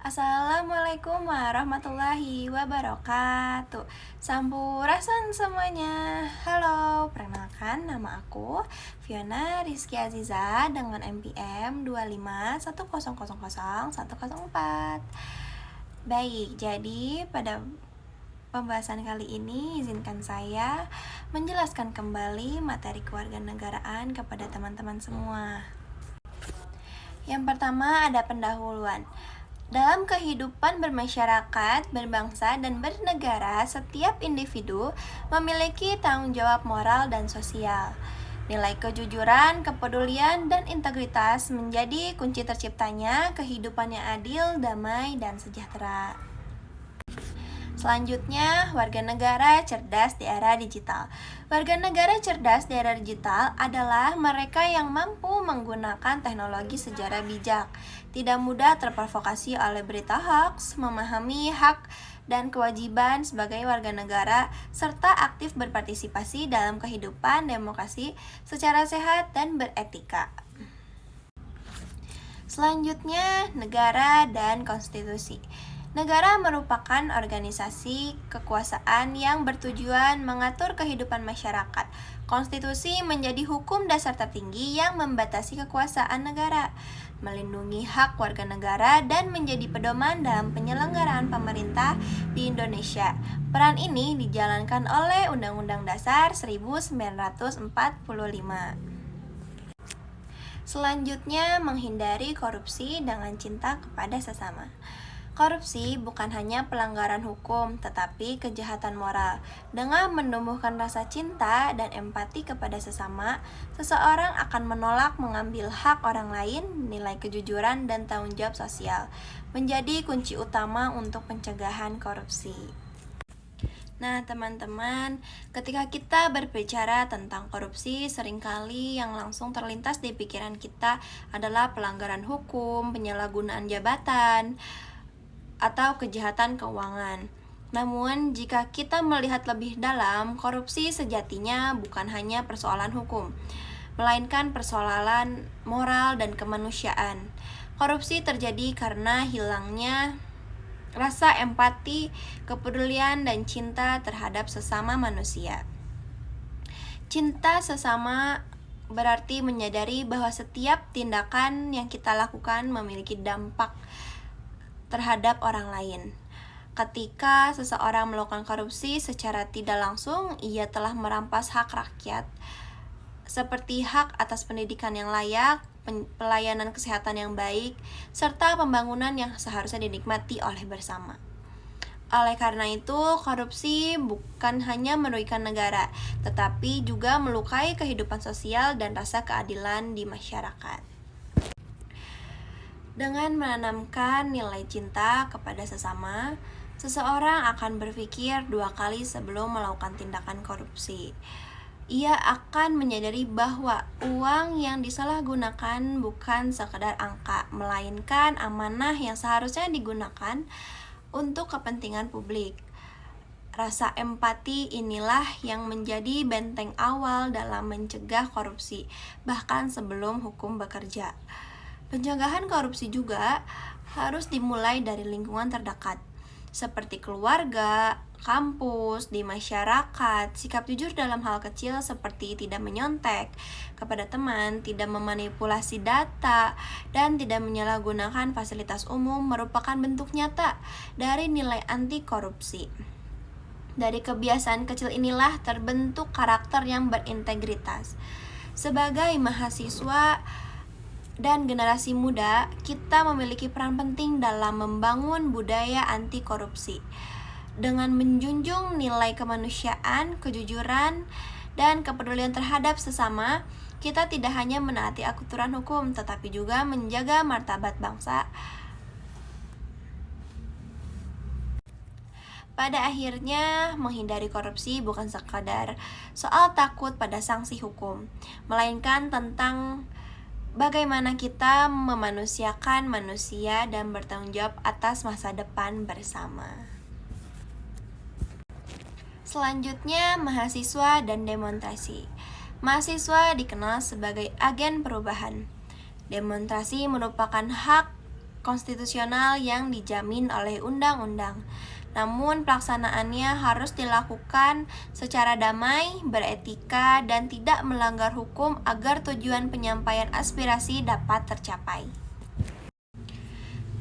Assalamualaikum warahmatullahi wabarakatuh. Sampurasun semuanya. Halo, perkenalkan nama aku Fiona Rizky Aziza dengan NPM 251000104. Baik, jadi pada pembahasan kali ini izinkan saya menjelaskan kembali materi kewarganegaraan kepada teman-teman semua. Yang pertama ada pendahuluan. Dalam kehidupan bermasyarakat, berbangsa, dan bernegara, setiap individu memiliki tanggung jawab moral dan sosial. Nilai kejujuran, kepedulian, dan integritas menjadi kunci terciptanya kehidupan yang adil, damai, dan sejahtera. Selanjutnya, warga negara cerdas di era digital. Warga negara cerdas di era digital adalah mereka yang mampu menggunakan teknologi secara bijak, tidak mudah terprovokasi oleh berita hoax, memahami hak dan kewajiban sebagai warga negara, serta aktif berpartisipasi dalam kehidupan demokrasi secara sehat dan beretika. Selanjutnya, negara dan konstitusi. Negara merupakan organisasi kekuasaan yang bertujuan mengatur kehidupan masyarakat. Konstitusi menjadi hukum dasar tertinggi yang membatasi kekuasaan negara, melindungi hak warga negara, dan menjadi pedoman dalam penyelenggaraan pemerintah di Indonesia. Peran ini dijalankan oleh Undang-Undang Dasar 1945. Selanjutnya, menghindari korupsi dengan cinta kepada sesama. Korupsi bukan hanya pelanggaran hukum, tetapi kejahatan moral. Dengan menumbuhkan rasa cinta dan empati kepada sesama, seseorang akan menolak mengambil hak orang lain. Nilai kejujuran dan tanggung jawab sosial menjadi kunci utama untuk pencegahan korupsi. Nah, teman-teman, ketika kita berbicara tentang korupsi, seringkali yang langsung terlintas di pikiran kita adalah pelanggaran hukum, penyalahgunaan jabatan, atau kejahatan keuangan. Namun, jika kita melihat lebih dalam, korupsi sejatinya bukan hanya persoalan hukum, melainkan persoalan moral dan kemanusiaan. Korupsi terjadi karena hilangnya rasa empati, kepedulian, dan cinta terhadap sesama manusia. Cinta sesama berarti menyadari bahwa setiap tindakan yang kita lakukan memiliki dampak terhadap orang lain. Ketika seseorang melakukan korupsi secara tidak langsung, ia telah merampas hak rakyat, seperti hak atas pendidikan yang layak, pelayanan kesehatan yang baik, serta pembangunan yang seharusnya dinikmati oleh bersama. Oleh karena itu, korupsi bukan hanya merugikan negara, tetapi juga melukai kehidupan sosial dan rasa keadilan di masyarakat. Dengan menanamkan nilai cinta kepada sesama, seseorang akan berpikir dua kali sebelum melakukan tindakan korupsi. Ia akan menyadari bahwa uang yang disalahgunakan bukan sekedar angka, melainkan amanah yang seharusnya digunakan untuk kepentingan publik. Rasa empati inilah yang menjadi benteng awal dalam mencegah korupsi, bahkan sebelum hukum bekerja. Pencegahan korupsi juga harus dimulai dari lingkungan terdekat, seperti keluarga, kampus, di masyarakat. Sikap jujur dalam hal kecil seperti tidak menyontek kepada teman, tidak memanipulasi data, dan tidak menyalahgunakan fasilitas umum merupakan bentuk nyata dari nilai anti korupsi. Dari kebiasaan kecil inilah terbentuk karakter yang berintegritas. Sebagai mahasiswa dan generasi muda, kita memiliki peran penting dalam membangun budaya anti korupsi. Dengan menjunjung nilai kemanusiaan, kejujuran, dan kepedulian terhadap sesama, kita tidak hanya menaati aturan hukum, tetapi juga menjaga martabat bangsa. Pada akhirnya, menghindari korupsi bukan sekadar soal takut pada sanksi hukum, melainkan tentang bagaimana kita memanusiakan manusia dan bertanggung jawab atas masa depan bersama. Selanjutnya, mahasiswa dan demonstrasi. Mahasiswa dikenal sebagai agen perubahan. Demonstrasi merupakan hak konstitusional yang dijamin oleh undang-undang. Namun pelaksanaannya harus dilakukan secara damai, beretika, dan tidak melanggar hukum agar tujuan penyampaian aspirasi dapat tercapai.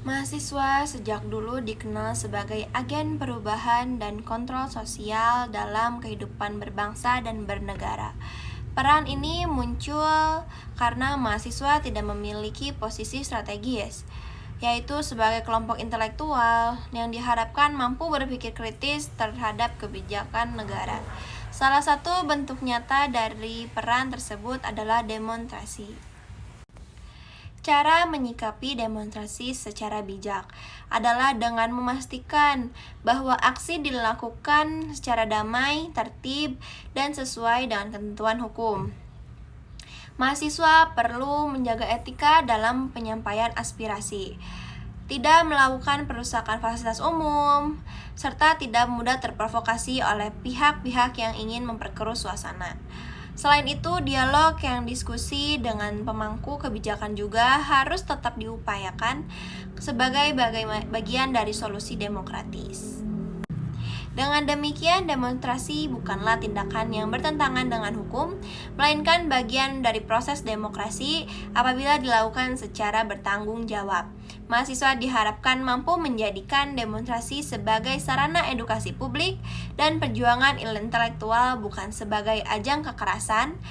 Mahasiswa sejak dulu dikenal sebagai agen perubahan dan kontrol sosial dalam kehidupan berbangsa dan bernegara. Peran ini muncul karena mahasiswa tidak memiliki posisi strategis, yaitu sebagai kelompok intelektual yang diharapkan mampu berpikir kritis terhadap kebijakan negara. Salah satu bentuk nyata dari peran tersebut adalah demonstrasi. Cara menyikapi demonstrasi secara bijak adalah dengan memastikan bahwa aksi dilakukan secara damai, tertib, dan sesuai dengan ketentuan hukum. Mahasiswa perlu menjaga etika dalam penyampaian aspirasi, tidak melakukan perusakan fasilitas umum, serta tidak mudah terprovokasi oleh pihak-pihak yang ingin memperkeruh suasana. Selain itu, dialog yang diskusi dengan pemangku kebijakan juga harus tetap diupayakan sebagai bagian dari solusi demokratis. Dengan demikian, demonstrasi bukanlah tindakan yang bertentangan dengan hukum, melainkan bagian dari proses demokrasi apabila dilakukan secara bertanggung jawab. Mahasiswa diharapkan mampu menjadikan demonstrasi sebagai sarana edukasi publik dan perjuangan intelektual, bukan sebagai ajang kekerasan,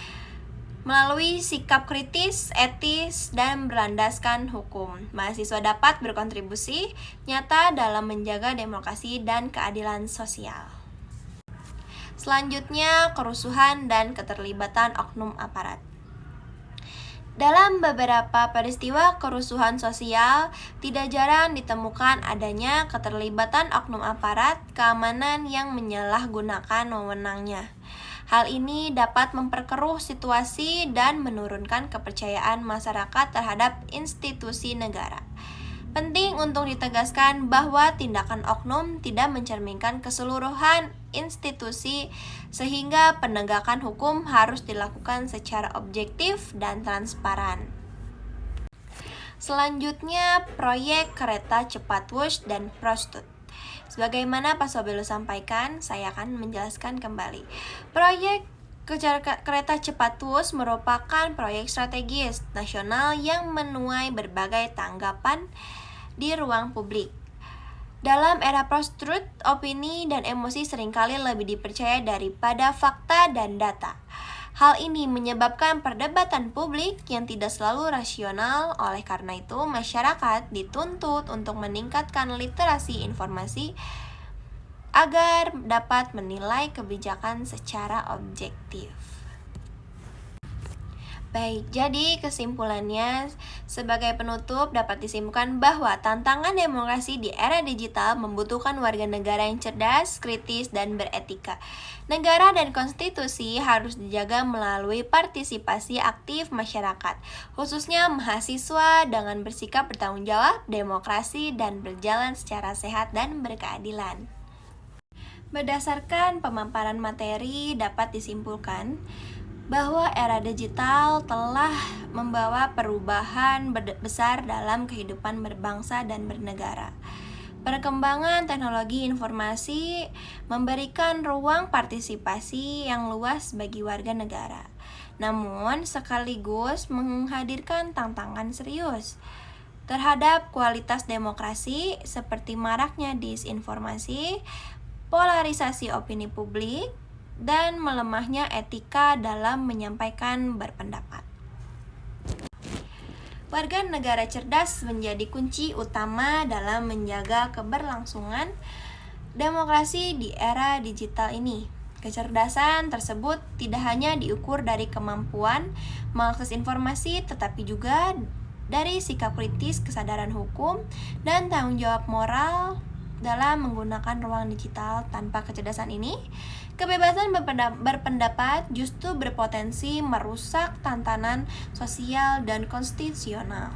melalui sikap kritis, etis, dan berlandaskan hukum. Mahasiswa dapat berkontribusi nyata dalam menjaga demokrasi dan keadilan sosial. Selanjutnya, kerusuhan dan keterlibatan oknum aparat. Dalam beberapa peristiwa kerusuhan sosial, tidak jarang ditemukan adanya keterlibatan oknum aparat keamanan yang menyalahgunakan wewenangnya. Hal ini dapat memperkeruh situasi dan menurunkan kepercayaan masyarakat terhadap institusi negara. Penting untuk ditegaskan bahwa tindakan oknum tidak mencerminkan keseluruhan institusi, sehingga penegakan hukum harus dilakukan secara objektif dan transparan. Selanjutnya, proyek kereta cepat Wush dan Prostut. Sebagaimana Pak Sobelo sampaikan, saya akan menjelaskan kembali. Proyek kereta cepat Wush merupakan proyek strategis nasional yang menuai berbagai tanggapan di ruang publik. Dalam era post-truth, opini dan emosi seringkali lebih dipercaya daripada fakta dan data. Hal ini menyebabkan perdebatan publik yang tidak selalu rasional. Oleh karena itu, masyarakat dituntut untuk meningkatkan literasi informasi agar dapat menilai kebijakan secara objektif. Baik, jadi kesimpulannya sebagai penutup dapat disimpulkan bahwa tantangan demokrasi di era digital membutuhkan warga negara yang cerdas, kritis, dan beretika. Negara dan konstitusi harus dijaga melalui partisipasi aktif masyarakat, khususnya mahasiswa, dengan bersikap bertanggung jawab, demokrasi, dan berjalan secara sehat dan berkeadilan. Berdasarkan pemaparan materi, dapat disimpulkan bahwa era digital telah membawa perubahan besar dalam kehidupan berbangsa dan bernegara. Perkembangan teknologi informasi memberikan ruang partisipasi yang luas bagi warga negara, namun sekaligus menghadirkan tantangan serius terhadap kualitas demokrasi, seperti maraknya disinformasi, polarisasi opini publik, dan melemahnya etika dalam menyampaikan berpendapat. Warga negara cerdas menjadi kunci utama dalam menjaga keberlangsungan demokrasi di era digital ini. Kecerdasan tersebut tidak hanya diukur dari kemampuan mengakses informasi, tetapi juga dari sikap kritis, kesadaran hukum, dan tanggung jawab moral dalam menggunakan ruang digital. Tanpa kecerdasan ini, kebebasan berpendapat justru berpotensi merusak tatanan sosial dan konstitusional.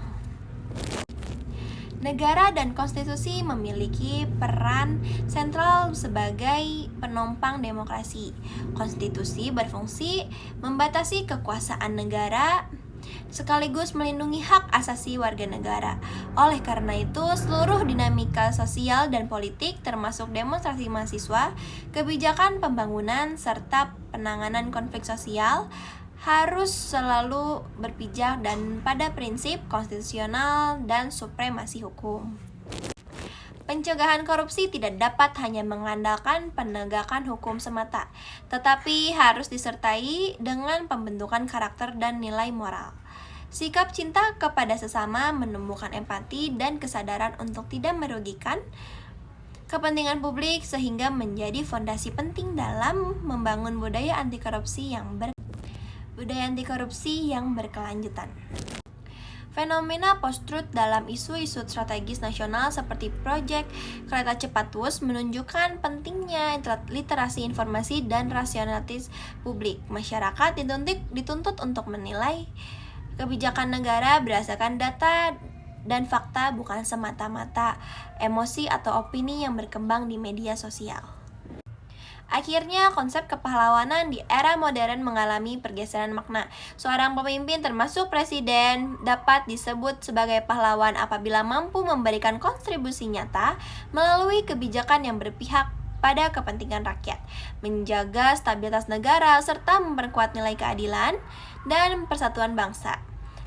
Negara dan konstitusi memiliki peran sentral sebagai penopang demokrasi. Konstitusi berfungsi membatasi kekuasaan negara sekaligus melindungi hak asasi warga negara. Oleh karena itu, seluruh dinamika sosial dan politik termasuk demonstrasi mahasiswa, kebijakan pembangunan, serta penanganan konflik sosial harus selalu berpijak dan pada prinsip konstitusional dan supremasi hukum. Pencegahan korupsi tidak dapat hanya mengandalkan penegakan hukum semata, tetapi harus disertai dengan pembentukan karakter dan nilai moral. Sikap cinta kepada sesama menumbuhkan empati dan kesadaran untuk tidak merugikan kepentingan publik sehingga menjadi fondasi penting dalam membangun budaya anti korupsi yang berkelanjutan. Fenomena post-truth dalam isu-isu strategis nasional seperti proyek kereta cepat WUS menunjukkan pentingnya literasi informasi dan rasionalitas publik. Masyarakat dituntut untuk menilai kebijakan negara berdasarkan data dan fakta, bukan semata-mata emosi atau opini yang berkembang di media sosial. Akhirnya, konsep kepahlawanan di era modern mengalami pergeseran makna. Seorang pemimpin, termasuk presiden, dapat disebut sebagai pahlawan apabila mampu memberikan kontribusi nyata melalui kebijakan yang berpihak pada kepentingan rakyat, menjaga stabilitas negara, serta memperkuat nilai keadilan dan persatuan bangsa.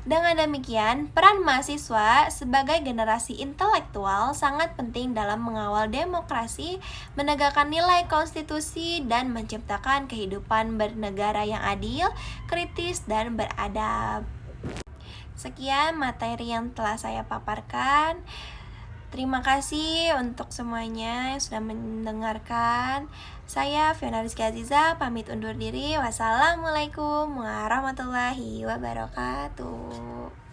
Dengan demikian, peran mahasiswa sebagai generasi intelektual sangat penting dalam mengawal demokrasi, menegakkan nilai konstitusi, dan menciptakan kehidupan bernegara yang adil, kritis, dan beradab. Sekian materi yang telah saya paparkan. Terima kasih untuk semuanya yang sudah mendengarkan. Saya Fiona Rizky Aziza, pamit undur diri. Wassalamualaikum warahmatullahi wabarakatuh.